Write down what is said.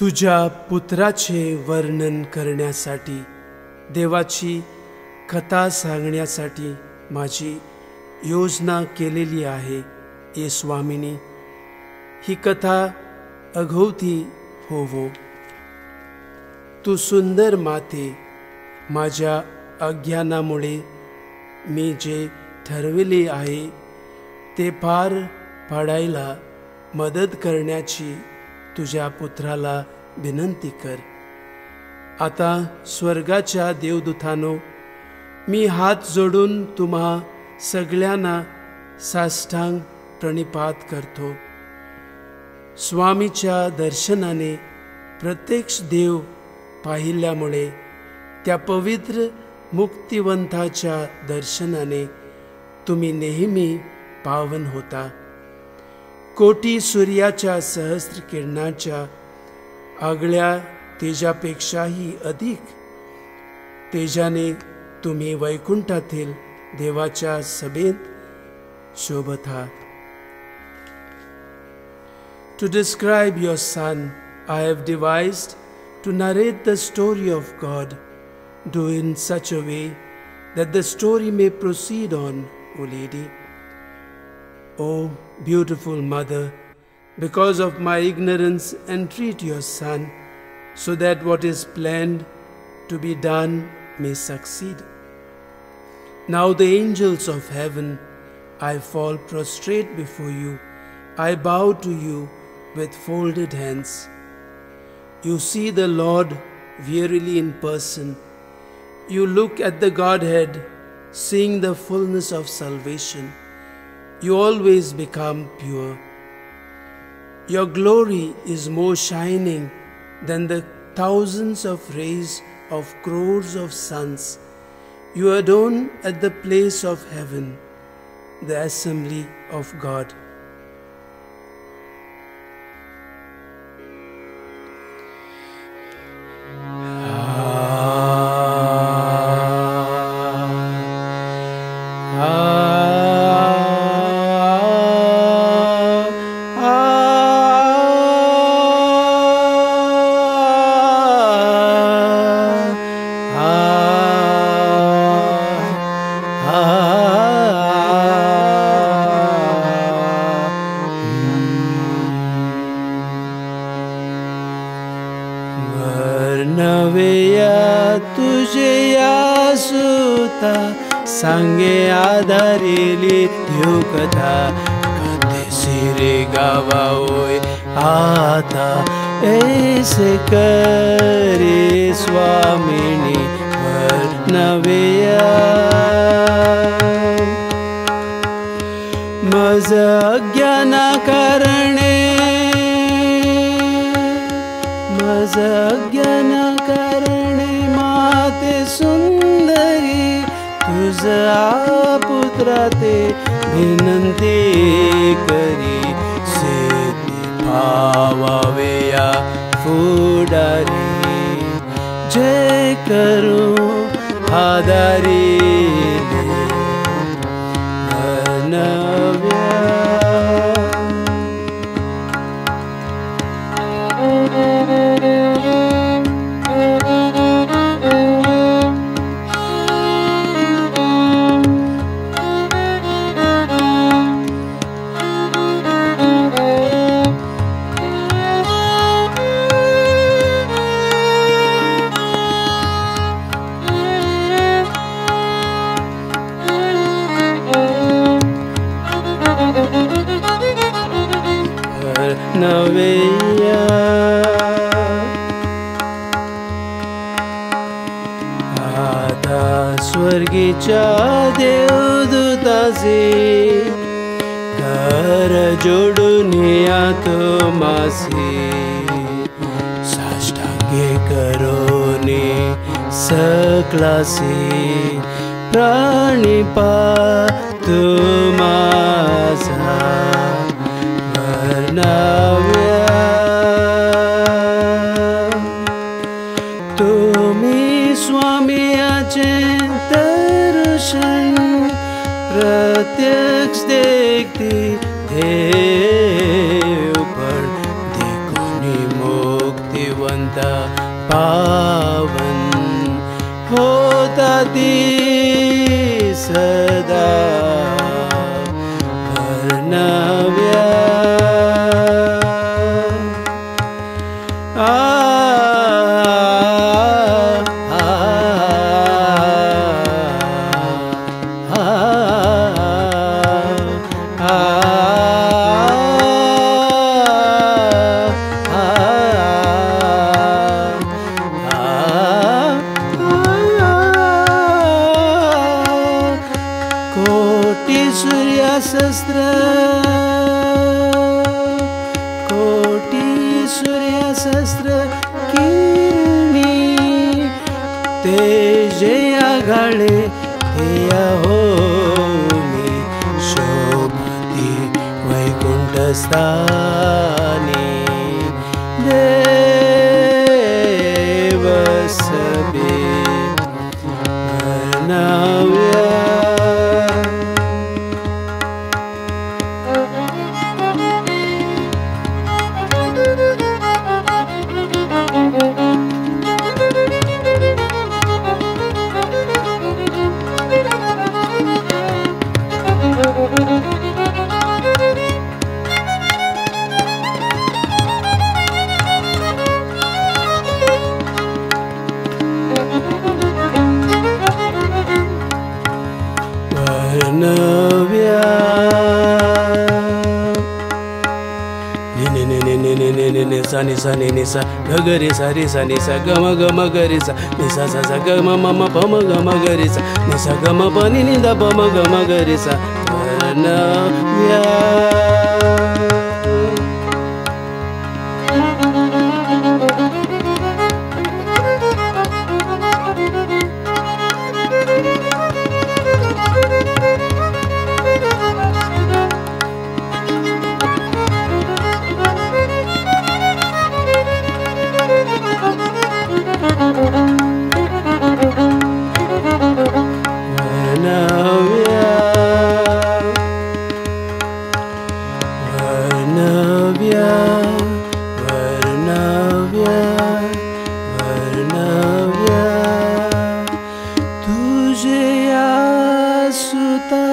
तुझ्या पुत्राचे वर्णन करण्यासाठी, देवाची कथा सांगण्यासाठी माझी योजना केलेली आहे. ये स्वामिनी, ही कथा अगोवती होवो. तू सुंदर माते, माझ्या अज्ञानामुळे मी जे ठरविले आहे ते पार पाडायला मदत करण्याची तुझ्या पुत्राला विनंती कर. आता स्वर्गाच्या देवदूतांनो, मी हात जोडून तुम्हा सगळ्यांना साष्टांग प्रणिपात करतो. स्वामीच्या दर्शनाने प्रत्यक्ष देव पाहिल्यामुळे, त्या पवित्र मुक्तिवंताच्या दर्शनाने तुम्ही नेहमी पावन होता. कोटी सूर्याच्या सहस्र किरणाच्या आगळ्या तेजापेक्षाही अधिक तेजाने तुम्ही वैकुंठातील देवाच्या सभेत शोभता. To describe your Son, I have devised to narrate the story of God. Do in such a way that the story may proceed on, O Lady. O beautiful Mother, because of my ignorance, entreat your Son, so that what is planned to be done may succeed. Now the angels of heaven, I fall prostrate before you. I bow to you with folded hands. You see the Lord verily in person. You look at the Godhead, seeing the fullness of salvation. You always become pure. Your glory is more shining than the thousands of rays of crores of suns. You adorn at the place of heaven, the assembly of God. सांगे आधारिली देव कथा, कथेसिरे गावा होय आता. ऐसे करे स्वामिनी वर्णवेया. मज अज्ञाना कारणे, मज अज्ञाना कारणे माते सुंदरी, तुझा पुत्रा ते विनंती करी. सेती पावावेया फुडारी, जय करू आधारी नव्या. नवेया आता स्वर्गीच्या देवदूताचे कर जोडून यात मासे. साष्टांगे करोने सकलासे, प्राणिपात माझा वर्णव्या. तुम्ही स्वामीयाचे दर्शन प्रत्यक्ष देखती देव, पण देखोनी मुक्ती पावन होता ती सदा वर्णव्या कोटि सूर्यसहस्र किरणी तेजया घळे तेया होनी शोभती वैकुंठस्थानी देव सबे वर्णव्या वर्णव्या ने सा नि सा नि सा ग ग रे सा नि सा ग म ग रे सा नि सा सा सा ग म म प म ग म ग रे सा नि सा ग म प नि नि द प म ग म ग रे सा वर्णव्या तुझे आसुता